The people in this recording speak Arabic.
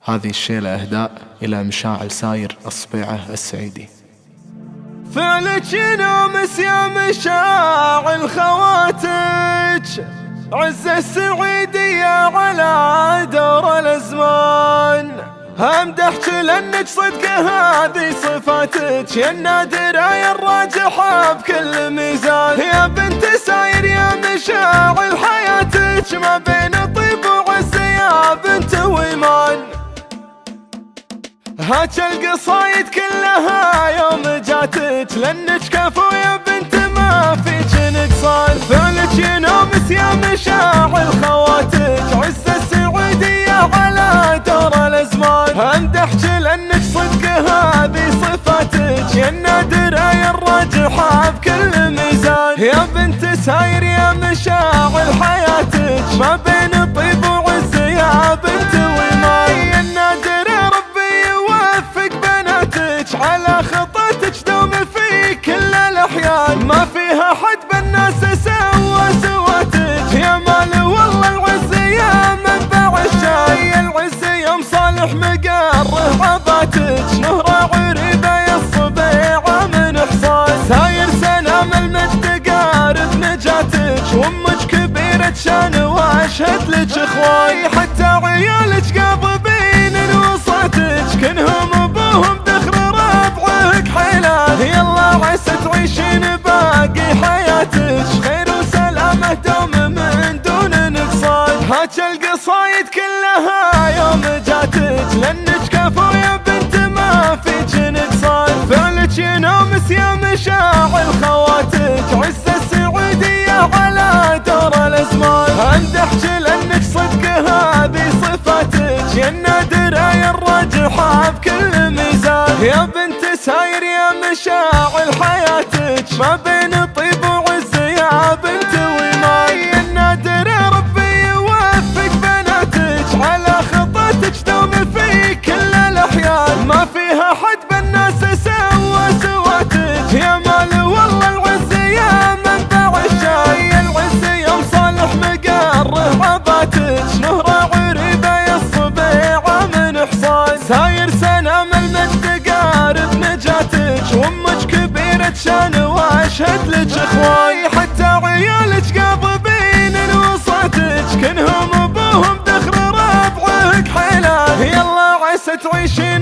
هذه الشيلة إهداء إلى مشاعل ساير الصبيعة السعيدي. فعلك ينامس يا مشاعل خواتك، عز السعيدية على دور الأزمان. همدحك لأنك صدق هذه صفاتك، يا النادرة يا الراجحة بكل ميزان. يا بنت ساير يا مشاعل حياتك، ما بين طيب وعز يا بنت وإيمان. هاك القصايد كلها يوم جاتك، لأنك كفو يا بنت ما فيك نقصان. فعلك ينامس يا مشاعل خواتك، عز السعودية على دور الأزمان. همدحك لأنك صدق هذه صفاتك، يا النادرة يا الراجحة بكل ميزان. يا بنت ساير يا مشاعل حياتك، ما بين طيب وعز يا بنت وإيمان. يا النادرة على خطتك دوم في كل الأحيان، ما فيها حد بالناس سوى سواتك. يا مال والله العز يا منبع الشاي، العز يا مصالح مقره عضاتك. نهرة عريبة يا الصبيعة من إحسان، ساير سلام المجد قارب نجاتك. وامك كبيرة شان واشهد لك اخواي، حتى عيالك قاضبين وصاتك. كنهم ابوهم يلا عسى تعيشين باقي حياتك، خير وسلامة دوم من دون نقصان. هاك القصايد كلها يوم جاتك، لأنك كفو يا بنت ما فيك نقصان. فعلك ينامس يا مشاعل خواتك، عز السعودية على دور الأزمان. همدحك لأنك صدق هذه صفاتك، يا النادرة يا الراجحة بكل ميزان. يا بنت ساير يا مشاعل حياتك، ما بين طيب وعز يا بنت وإيمان. يا النادرة ربي يوفق بناتك، على خطتك دوم في كل الأحيان، ما فيها حد بالناس سوى سواتك. يا مال والله العز يا منبع الشاي، العز يا مصالح مقره عضاتك. نهرة عريبة يا الصبيعة من إحسان، ساير سلام المجد قارب نجاتك. وامك كبيرة شان واشهد لك اخواي، حتى عيالك قاضبين وصاتك. كنهم ابوهم ذخر ربعك حيلان، يلا عسى تعيشين